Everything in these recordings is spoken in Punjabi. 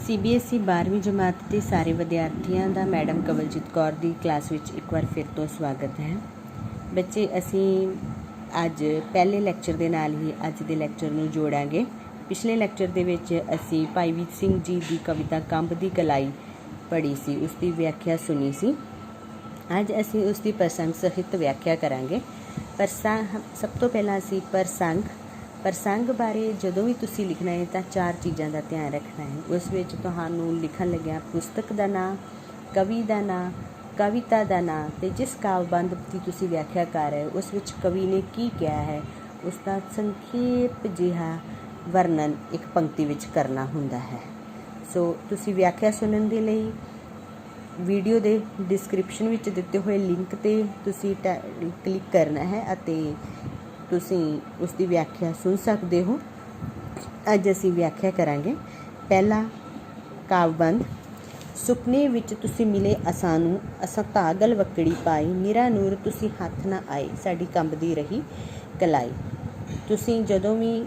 CBSE 12ਵੀਂ ਜਮਾਤ ਦੇ ਸਾਰੇ ਵਿਦਿਆਰਥੀਆਂ ਦਾ ਮੈਡਮ ਕਵਲਜੀਤ ਕੌਰ ਦੀ ਕਲਾਸ ਵਿੱਚ ਇੱਕ ਵਾਰ ਫਿਰ ਤੋਂ ਸਵਾਗਤ ਹੈ। ਬੱਚੇ, ਅਸੀਂ ਅੱਜ ਪਹਿਲੇ ਲੈਕਚਰ ਦੇ ਨਾਲ ਹੀ ਅੱਜ ਦੇ ਲੈਕਚਰ ਨੂੰ ਜੋੜਾਂਗੇ। ਪਿਛਲੇ ਲੈਕਚਰ ਦੇ ਵਿੱਚ ਅਸੀਂ ਭਾਈ ਵੀਰ ਸਿੰਘ ਜੀ ਦੀ ਕਵਿਤਾ ਕੰਬ ਦੀ ਕਲਾਈ ਪੜ੍ਹੀ ਸੀ, ਉਸ ਦੀ ਵਿਆਖਿਆ ਸੁਣੀ ਸੀ। ਅੱਜ ਅਸੀਂ ਉਸ ਦੀ ਪ੍ਰਸੰਗ ਸਹਿਤ ਵਿਆਖਿਆ ਕਰਾਂਗੇ। ਸਭ ਤੋਂ ਪਹਿਲਾਂ ਅਸੀਂ ਪ੍ਰਸੰਗ ਬਾਰੇ ਜਦੋਂ ਵੀ ਤੁਸੀਂ ਲਿਖਣਾ ਹੈ ਤਾਂ 4 ਚੀਜ਼ਾਂ ਦਾ ਧਿਆਨ ਰੱਖਣਾ ਹੈ। ਉਸ ਵਿੱਚ ਤੁਹਾਨੂੰ ਲਿਖਣ ਲੱਗਿਆ ਪੁਸਤਕ ਦਾ ਨਾਂ, ਕਵੀ ਦਾ ਨਾਂ, ਕਵਿਤਾ ਦਾ ਨਾਂ ਅਤੇ ਜਿਸ ਕਾਵਿ-ਬੰਧ ਦੀ ਤੁਸੀਂ ਵਿਆਖਿਆ ਕਰ ਰਹੇ ਹੋ ਉਸ ਵਿੱਚ ਕਵੀ ਨੇ ਕੀ ਕਿਹਾ ਹੈ ਉਸ ਦਾ ਸੰਖੇਪ ਜਿਹਾ ਵਰਣਨ ਇੱਕ ਪੰਕਤੀ ਵਿੱਚ ਕਰਨਾ ਹੁੰਦਾ ਹੈ। ਸੋ ਤੁਸੀਂ ਵਿਆਖਿਆ ਸੁਣਨ ਦੇ ਲਈ ਵੀਡੀਓ ਦੇ ਡਿਸਕ੍ਰਿਪਸ਼ਨ ਵਿੱਚ ਦਿੱਤੇ ਹੋਏ ਲਿੰਕ 'ਤੇ ਤੁਸੀਂ ਕਲਿੱਕ ਕਰਨਾ ਹੈ ਅਤੇ ਤੁਸੀਂ ਉਸ ਦੀ ਵਿਆਖਿਆ ਸੁਣ ਸਕਦੇ ਹੋ। ਅੱਜ ਅਸੀਂ ਵਿਆਖਿਆ ਕਰਾਂਗੇ। ਪਹਿਲਾ ਕਾਵਿ-ਬੰਧ। ਸੁਪਨੇ ਵਿੱਚ ਤੁਸੀਂ ਮਿਲੇ ਅਸਾਂ ਨੂੰ, ਅਸਾਂ ਧਾਗਲ ਵੱਕੜੀ ਪਾਈ, ਨਿਰਾ ਨੂਰ ਤੁਸੀਂ ਹੱਥ ਨਾ ਆਏ, ਸਾਡੀ ਕੰਬਦੀ ਰਹੀ ਕਲਾਈ। ਤੁਸੀਂ ਜਦੋਂ ਵੀ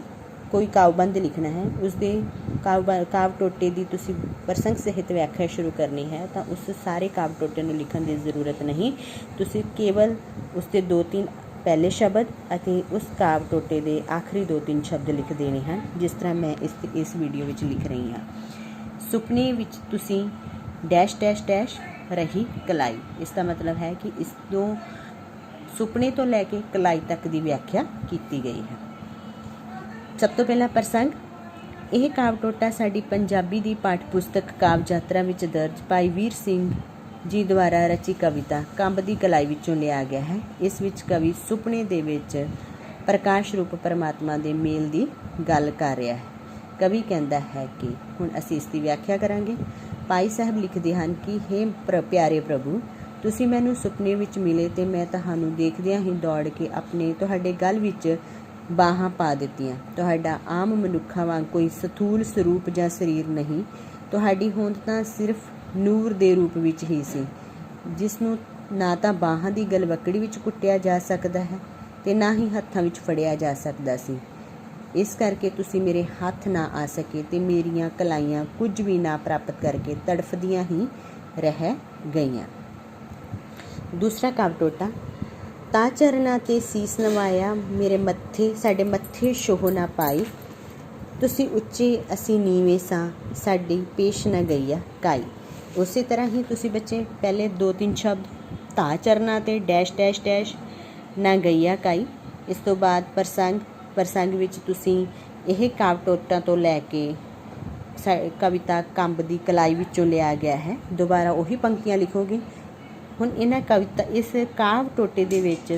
ਕੋਈ ਕਾਵਿ-ਬੰਧ ਲਿਖਣਾ ਹੈ ਉਸਦੇ ਕਾਵਿ ਟੋਟੇ ਦੀ ਤੁਸੀਂ ਪ੍ਰਸੰਗ ਸਹਿਤ ਵਿਆਖਿਆ ਸ਼ੁਰੂ ਕਰਨੀ ਹੈ ਤਾਂ ਉਸ ਸਾਰੇ ਕਾਵਿ ਟੋਟੇ ਨੂੰ ਲਿਖਣ ਦੀ ਜ਼ਰੂਰਤ ਨਹੀਂ। ਤੁਸੀਂ ਕੇਵਲ ਉਸਦੇ 2-3 ਪਹਿਲੇ ਸ਼ਬਦ ਅਤੇ ਉਸ ਕਾਵਿ ਟੋਟੇ ਦੇ ਆਖਰੀ 2-3 ਸ਼ਬਦ ਲਿਖ ਦੇਣੇ ਹਨ, ਜਿਸ ਤਰ੍ਹਾਂ ਮੈਂ ਇਸ ਵੀਡੀਓ ਵਿੱਚ ਲਿਖ ਰਹੀ ਹਾਂ। ਸੁਪਨੇ ਵਿੱਚ ਤੁਸੀਂ ਡੈਸ਼ ਡੈਸ਼ ਡੈਸ਼ ਰਹੀ ਕਲਾਈ। ਇਸ ਦਾ ਮਤਲਬ ਹੈ ਕਿ ਇਸ ਤੋਂ ਸੁਪਨੇ ਤੋਂ ਲੈ ਕੇ ਕਲਾਈ ਤੱਕ ਦੀ ਵਿਆਖਿਆ ਕੀਤੀ ਗਈ ਹੈ। ਸਭ ਤੋਂ ਪਹਿਲਾਂ ਪ੍ਰਸੰਗ। ਇਹ ਕਾਵਿ ਟੋਟਾ ਸਾਡੀ ਪੰਜਾਬੀ ਦੀ ਪਾਠ ਪੁਸਤਕ ਕਾਵਿ ਯਾਤਰਾ ਵਿੱਚ ਦਰਜ ਭਾਈ ਵੀਰ ਸਿੰਘ ਜੀ ਦੁਆਰਾ ਰਚੀ ਕਵਿਤਾ ਕੰਬ ਦੀ ਕਲਾਈ ਵਿੱਚੋਂ ਲਿਆ ਗਿਆ ਹੈ। ਇਸ ਵਿੱਚ ਕਵੀ ਸੁਪਨੇ ਦੇ ਵਿੱਚ ਪ੍ਰਕਾਸ਼ ਰੂਪ ਪਰਮਾਤਮਾ ਦੇ ਮੇਲ ਦੀ ਗੱਲ ਕਰ ਰਿਹਾ ਹੈ। ਕਵੀ ਕਹਿੰਦਾ ਹੈ ਕਿ ਹੁਣ ਅਸੀਂ ਇਸ ਦੀ ਵਿਆਖਿਆ ਕਰਾਂਗੇ। ਭਾਈ ਸਾਹਿਬ ਲਿਖਦੇ ਹਨ ਕਿ ਹੇ ਪਿਆਰੇ ਪ੍ਰਭੂ, ਤੁਸੀਂ ਮੈਨੂੰ ਸੁਪਨੇ ਵਿੱਚ ਮਿਲੇ ਅਤੇ ਮੈਂ ਤੁਹਾਨੂੰ ਦੇਖਦਿਆਂ ਹੀ ਦੌੜ ਕੇ ਤੁਹਾਡੇ ਗਲ ਵਿੱਚ ਬਾਹਾਂ ਪਾ ਦਿੱਤੀਆਂ। ਤੁਹਾਡਾ ਆਮ ਮਨੁੱਖਾਂ ਵਾਂਗ ਕੋਈ ਸਥੂਲ ਸਰੂਪ ਜਾਂ ਸਰੀਰ ਨਹੀਂ। ਤੁਹਾਡੀ ਹੋਂਦ ਤਾਂ ਸਿਰਫ ਨੂਰ ਦੇ ਰੂਪ ਵਿੱਚ ਹੀ ਸੀ, ਜਿਸ ਨੂੰ ਨਾ ਤਾਂ ਬਾਹਾਂ ਦੀ ਗਲਵੱਕੜੀ ਵਿੱਚ ਕੁੱਟਿਆ ਜਾ ਸਕਦਾ ਹੈ ਅਤੇ ਨਾ ਹੀ ਹੱਥਾਂ ਵਿੱਚ ਫੜਿਆ ਜਾ ਸਕਦਾ ਸੀ। ਇਸ ਕਰਕੇ ਤੁਸੀਂ ਮੇਰੇ ਹੱਥ ਨਾ ਆ ਸਕੇ ਅਤੇ ਮੇਰੀਆਂ ਕਲਾਈਆਂ ਕੁਝ ਵੀ ਨਾ ਪ੍ਰਾਪਤ ਕਰਕੇ ਤੜਫਦੀਆਂ ਹੀ ਰਹਿ ਗਈਆਂ। ਦੂਸਰਾ ਕਾਵਿ ਟੋਟਾ। ਤਾਂ ਚਰਨਾਂ 'ਤੇ ਸੀਸ ਨਵਾਇਆ, ਸਾਡੇ ਮੱਥੇ ਛੋਹ ਨਾ ਪਾਈ। ਤੁਸੀਂ ਉੱਚੇ ਅਸੀਂ ਨੀਵੇਂ ਸਾਂ, ਸਾਡੀ ਪੇਸ਼ ਨਾ ਗਈ ਆ ਕਾਈ। ਉਸੇ ਤਰ੍ਹਾਂ ਹੀ ਤੁਸੀਂ ਬੱਚੇ ਪਹਿਲੇ 2-3 ਸ਼ਬਦ ਤਾਂ ਚਰਨਾਂ 'ਤੇ ਡੈਸ਼ ਡੈਸ਼ ਡੈਸ਼ ਨਾ ਗਈਆ ਕਾਈ। ਇਸ ਤੋਂ ਬਾਅਦ ਪ੍ਰਸੰਗ ਵਿੱਚ ਤੁਸੀਂ ਇਹ ਕਾਵਿ ਟੋਟਾ ਤੋਂ ਲੈ ਕੇ ਕਵਿਤਾ ਕੰਬ ਦੀ ਕਲਾਈ ਵਿੱਚੋਂ ਲਿਆ ਗਿਆ ਹੈ। ਦੁਬਾਰਾ ਉਹੀ ਪੰਕਤੀਆਂ ਲਿਖੋਗੇ। ਹੁਣ ਇਸ ਕਾਵਿ ਟੋਟੇ ਦੇ ਵਿੱਚ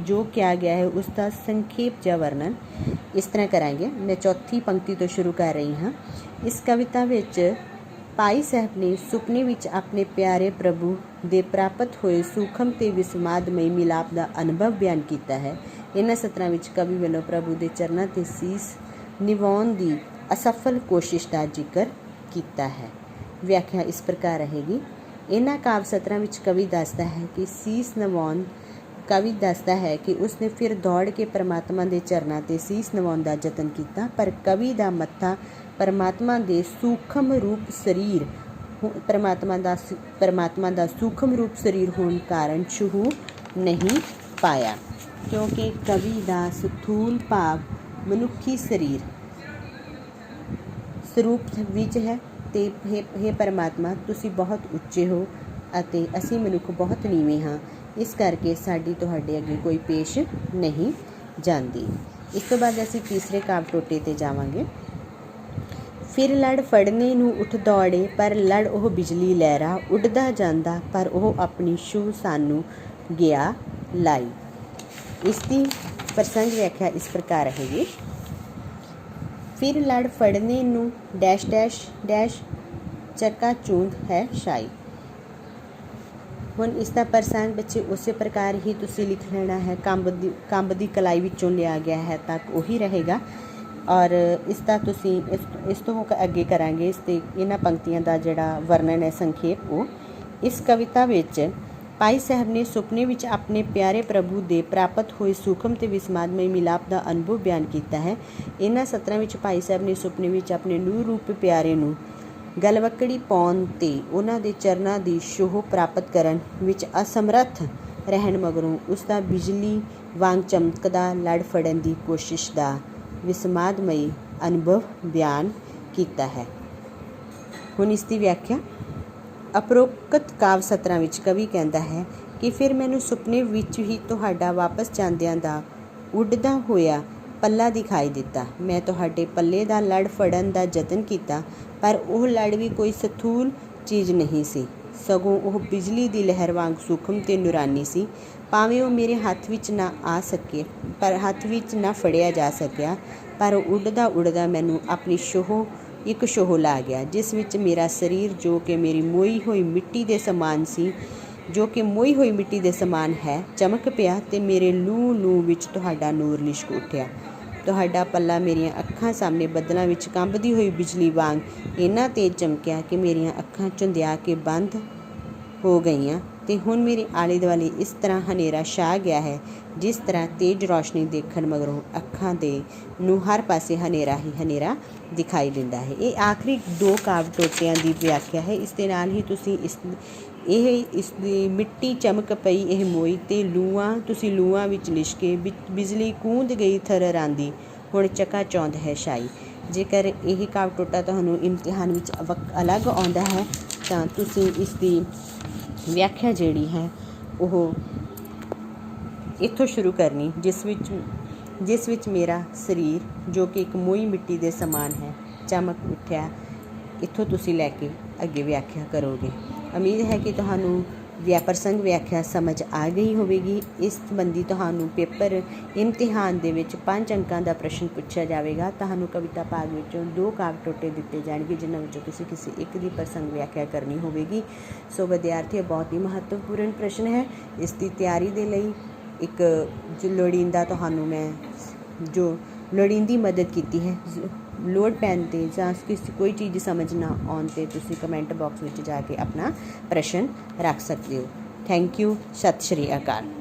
ਜੋ ਕਿਹਾ ਗਿਆ ਹੈ ਉਸ ਦਾ ਸੰਖੇਪ ਜਿਹਾ ਵਰਣਨ ਇਸ ਤਰ੍ਹਾਂ ਕਰਾਂਗੇ। ਮੈਂ ਚੌਥੀ ਪੰਕਤੀ ਤੋਂ ਸ਼ੁਰੂ ਕਰ ਰਹੀ ਹਾਂ। ਇਸ ਕਵਿਤਾ ਵਿੱਚ ਭਾਈ ਸਾਹਿਬ ਨੇ ਸੁਪਨੇ ਵਿੱਚ ਆਪਣੇ ਪਿਆਰੇ ਪ੍ਰਭੂ ਦੇ ਪ੍ਰਾਪਤ ਹੋਏ ਸੂਖਮ ਅਤੇ ਵਿਸਮਾਦਮਈ ਮਿਲਾਪ ਦਾ ਅਨੁਭਵ ਬਿਆਨ ਕੀਤਾ ਹੈ। ਇਹਨਾਂ ਸਤਰਾਂ ਵਿੱਚ ਕਵੀ ਵੱਲੋਂ ਪ੍ਰਭੂ ਦੇ ਚਰਨਾਂ 'ਤੇ ਸੀਸ ਨਿਵਾਉਣ ਦੀ ਅਸਫਲ ਕੋਸ਼ਿਸ਼ ਦਾ ਜ਼ਿਕਰ ਕੀਤਾ ਹੈ। ਵਿਆਖਿਆ ਇਸ ਪ੍ਰਕਾਰ ਰਹੇਗੀ। ਇਹਨਾਂ ਕਾਵਿ ਸਤਰਾਂ ਵਿੱਚ ਕਵੀ ਦੱਸਦਾ ਹੈ ਕਿ ਉਸਨੇ ਫਿਰ ਦੌੜ ਕੇ ਪਰਮਾਤਮਾ ਦੇ ਚਰਨਾਂ 'ਤੇ ਸੀਸ ਨਿਵਾਉਣ ਦਾ ਯਤਨ ਕੀਤਾ, ਪਰ ਕਵੀ ਦਾ ਮੱਥਾ ਪਰਮਾਤਮਾ ਦਾ ਸੂਖਮ ਰੂਪ ਸਰੀਰ ਹੋਣ ਕਾਰਨ ਛੂਹ ਨਹੀਂ ਪਾਇਆ, ਕਿਉਂਕਿ ਕਵੀ ਦਾ ਸਥੂਲ ਭਾਵ ਮਨੁੱਖੀ ਸਰੀਰ ਸਰੂਪ ਵਿੱਚ ਹੈ ਅਤੇ ਹੇ ਪਰਮਾਤਮਾ, ਤੁਸੀਂ ਬਹੁਤ ਉੱਚੇ ਹੋ ਅਤੇ ਅਸੀਂ ਮਨੁੱਖ ਬਹੁਤ ਨੀਵੇਂ ਹਾਂ, ਇਸ ਕਰਕੇ ਸਾਡੀ ਤੁਹਾਡੇ ਅੱਗੇ ਕੋਈ ਪੇਸ਼ ਨਹੀਂ ਜਾਂਦੀ। ਇਸ ਤੋਂ ਬਾਅਦ ਅਸੀਂ ਤੀਸਰੇ ਕਾਵਿ ਟੋਟੇ 'ਤੇ ਜਾਵਾਂਗੇ। ਫਿਰ ਲੜ ਫੜਨੇ ਨੂੰ ਉੱਠ ਦੌੜੇ, ਪਰ ਲੜ ਉਹ ਬਿਜਲੀ ਲਹਿਰਾ, ਉੱਡਦਾ ਜਾਂਦਾ ਪਰ ਉਹ ਆਪਣੀ ਛੂਹ ਸਾਨੂੰ ਗਿਆ ਲਾਈ। ਇਸ ਦੀ ਪ੍ਰਸੰਗ ਵਿਆਖਿਆ ਇਸ ਪ੍ਰਕਾਰ ਰਹੇਗੀ। ਫਿਰ ਲੜ ਫੜਨੇ ਨੂੰ ਡੈਸ਼ ਡੈਸ਼ ਡੈਸ਼ ਚੱਕਾ ਚੂੰਦ ਹੈ ਸ਼ਾਈ। ਹੁਣ ਇਸ ਦਾ ਪ੍ਰਸੰਗ ਬੱਚੇ ਉਸੇ ਪ੍ਰਕਾਰ ਹੀ ਤੁਸੀਂ ਲਿਖ ਲੈਣਾ ਹੈ। ਕੰਬ ਦੀ ਕਲਾਈ ਵਿੱਚੋਂ ਲਿਆ ਗਿਆ ਹੈ ਤੱਕ ਉਹੀ ਰਹੇਗਾ ਔਰ ਇਸ ਦਾ ਤੁਸੀਂ ਇਸ ਤੋਂ ਅੱਗੇ ਕਰਾਂਗੇ। ਇਹਨਾਂ ਪੰਕਤੀਆਂ ਦਾ ਜਿਹੜਾ ਵਰਣਨ ਹੈ ਸੰਖੇਪ ਉਹ। ਇਸ ਕਵਿਤਾ ਵਿੱਚ ਭਾਈ ਸਾਹਿਬ ਨੇ ਸੁਪਨੇ ਵਿੱਚ ਆਪਣੇ ਪਿਆਰੇ ਪ੍ਰਭੂ ਦੇ ਪ੍ਰਾਪਤ ਹੋਏ ਸੂਖਮ ਅਤੇ ਵਿਸਮਾਦਮਈ ਮਿਲਾਪ ਦਾ ਅਨੁਭਵ ਬਿਆਨ ਕੀਤਾ ਹੈ। ਇਹਨਾਂ ਸਤਰਾਂ ਵਿੱਚ ਭਾਈ ਸਾਹਿਬ ਨੇ ਸੁਪਨੇ ਵਿੱਚ ਆਪਣੇ ਨੂਰ ਰੂਪ ਪਿਆਰੇ ਨੂੰ ਗਲਵੱਕੜੀ ਪਾਉਣ ਤੇ ਉਹਨਾਂ ਦੇ ਚਰਨਾਂ ਦੀ ਛੋਹ ਪ੍ਰਾਪਤ ਕਰਨ ਵਿੱਚ ਅਸਮਰੱਥ ਰਹਿਣ ਮਗਰੋਂ ਉਸ ਦਾ ਬਿਜਲੀ ਵਾਂਗ ਚਮਕਦਾ ਲੜ ਫੜਨ ਦੀ ਕੋਸ਼ਿਸ਼ ਦਾ ਵਿਸਮਾਦਮਈ ਅਨੁਭਵ ਬਿਆਨ ਕੀਤਾ ਹੈ। ਹੁਣ ਇਸ ਦੀ ਵਿਆਖਿਆ। ਉਪਰੋਕਤ ਕਾਵਿ ਸਤਰਾਂ ਵਿੱਚ ਕਵੀ ਕਹਿੰਦਾ ਹੈ ਕਿ ਫਿਰ ਮੈਨੂੰ ਸੁਪਨੇ ਵਿੱਚ ਹੀ ਤੁਹਾਡਾ ਵਾਪਸ ਜਾਂਦਿਆਂ ਦਾ ਉੱਡਦਾ ਹੋਇਆ ਪੱਲਾ ਦਿਖਾਈ ਦਿੱਤਾ। ਮੈਂ ਤੁਹਾਡੇ ਪੱਲੇ ਦਾ ਲੜ ਫੜਨ ਦਾ ਯਤਨ ਕੀਤਾ, ਪਰ ਉਹ ਲੜ ਵੀ ਕੋਈ ਸਥੂਲ ਚੀਜ਼ ਨਹੀਂ ਸੀ, ਸਗੋਂ ਉਹ ਬਿਜਲੀ ਦੀ ਲਹਿਰ ਵਾਂਗ ਸੂਖਮ ਤੇ ਨੂਰਾਨੀ ਸੀ। ਭਾਵੇਂ ਉਹ ਮੇਰੇ ਹੱਥ ਵਿੱਚ ਨਾ ਫੜਿਆ ਜਾ ਸਕਿਆ, ਪਰ ਉੱਡਦਾ ਉੱਡਦਾ ਮੈਨੂੰ ਆਪਣੀ ਇੱਕ ਛੋਹ ਲਾ ਗਿਆ, ਜਿਸ ਵਿੱਚ ਮੇਰਾ ਸਰੀਰ ਜੋ ਕਿ ਮੋਈ ਹੋਈ ਮਿੱਟੀ ਦੇ ਸਮਾਨ ਹੈ ਚਮਕ ਪਿਆ ਤੇ ਮੇਰੇ ਲੂੰ ਵਿੱਚ ਤੁਹਾਡਾ ਨੂਰ ਲਿਸ਼ਕ ਉੱਠਿਆ। ਤੁਹਾਡਾ ਪੱਲਾ ਮੇਰੀਆਂ ਅੱਖਾਂ ਸਾਹਮਣੇ ਬੱਦਲਾਂ ਵਿੱਚ ਕੰਬਦੀ ਹੋਈ ਬਿਜਲੀ ਵਾਂਗ ਇੰਨਾ ਤੇਜ਼ ਚਮਕਿਆ ਕਿ ਮੇਰੀਆਂ ਅੱਖਾਂ ਝੁੰਦਿਆ ਕੇ ਬੰਦ ਹੋ ਗਈਆਂ ਤੇ ਹੁਣ ਮੇਰੇ ਆਲੇ ਦੁਆਲੇ ਇਸ ਤਰ੍ਹਾਂ ਹਨੇਰਾ ਛਾ ਗਿਆ ਹੈ, ਜਿਸ ਤਰ੍ਹਾਂ ਤੇਜ਼ ਰੌਸ਼ਨੀ ਦੇਖਣ ਮਗਰੋਂ ਅੱਖਾਂ ਨੂੰ ਹਰ ਪਾਸੇ ਹਨੇਰਾ ਹੀ ਹਨੇਰਾ ਦਿਖਾਈ ਦਿੰਦਾ ਹੈ। ਇਹ ਆਖਰੀ 2 ਕਾਵਿ ਟੋਟਿਆਂ ਦੀ ਵਿਆਖਿਆ ਹੈ। ਇਸ ਦੇ ਨਾਲ ਹੀ ਤੁਸੀਂ ਇਸ ਦੀ ਮਿੱਟੀ ਚਮਕ ਪਈ ਇਹ ਮੋਈ ਤੇ ਲੂਆਂ ਵਿੱਚ ਲਿਸ਼ਕੇ ਬਿਜਲੀ ਕੂੰਦ ਗਈ ਥਰਰ ਆਂਦੀ ਹੁਣ ਚੱਕਾ ਚੌਂਦ ਹੈ ਛਾਈ। ਜੇਕਰ ਇਹ ਕਾਵਿ ਟੋਟਾ ਤੁਹਾਨੂੰ ਇਮਤਿਹਾਨ ਵਿੱਚ ਅਲੱਗ ਆਉਂਦਾ ਹੈ ਤਾਂ ਤੁਸੀਂ ਇਸ ਦੀ ਵਿਆਖਿਆ ਜਿਹੜੀ ਹੈ ਉਹ ਇੱਥੋਂ ਸ਼ੁਰੂ ਕਰਨੀ, ਜਿਸ ਵਿੱਚ ਮੇਰਾ ਸਰੀਰ ਜੋ ਕਿ ਇੱਕ ਮੋਈ ਮਿੱਟੀ ਦੇ ਸਮਾਨ ਹੈ ਚਮਕ ਉੱਠਿਆ। ਇੱਥੋਂ ਤੁਸੀਂ ਲੈ ਕੇ ਅੱਗੇ ਵਿਆਖਿਆ ਕਰੋਗੇ। ਉਮੀਦ ਹੈ ਕਿ ਤੁਹਾਨੂੰ ਪ੍ਰਸੰਗ ਵਿਆਖਿਆ ਸਮਝ ਆ ਗਈ ਹੋਵੇਗੀ। ਇਸ ਸੰਬੰਧੀ ਤੁਹਾਨੂੰ ਪੇਪਰ ਇਮਤਿਹਾਨ ਦੇ ਵਿੱਚ 5 ਅੰਕਾਂ ਦਾ ਪ੍ਰਸ਼ਨ ਪੁੱਛਿਆ ਜਾਵੇਗਾ। ਤੁਹਾਨੂੰ ਕਵਿਤਾ ਭਾਗ ਵਿੱਚੋਂ 2 ਕਾਵਿ ਟੋਟੇ ਦਿੱਤੇ ਜਾਣਗੇ, ਜਿਨ੍ਹਾਂ ਵਿੱਚੋਂ ਤੁਸੀਂ ਕਿਸੇ ਇੱਕ ਦੀ ਪ੍ਰਸੰਗ ਵਿਆਖਿਆ ਕਰਨੀ ਹੋਵੇਗੀ। ਸੋ ਵਿਦਿਆਰਥੀਓ, ਬਹੁਤ ਹੀ ਮਹੱਤਵਪੂਰਨ ਪ੍ਰਸ਼ਨ ਹੈ। ਇਸ ਦੀ ਤਿਆਰੀ ਦੇ ਲਈ ਇੱਕ ਲੋੜੀਂਦੀ ਮਦਦ ਕੀਤੀ ਹੈ। ਲੋੜ ਪੈਣ 'ਤੇ ਜਾਂ ਕੋਈ ਚੀਜ਼ ਸਮਝ ਨਾ ਆਉਣ 'ਤੇ ਤੁਸੀਂ ਕਮੈਂਟ ਬਾਕਸ ਵਿੱਚ ਜਾ ਕੇ ਆਪਣਾ ਪ੍ਰਸ਼ਨ ਰੱਖ ਸਕਦੇ ਹੋ। Thank you. ਸਤਿ ਸ਼੍ਰੀ ਅਕਾਲ।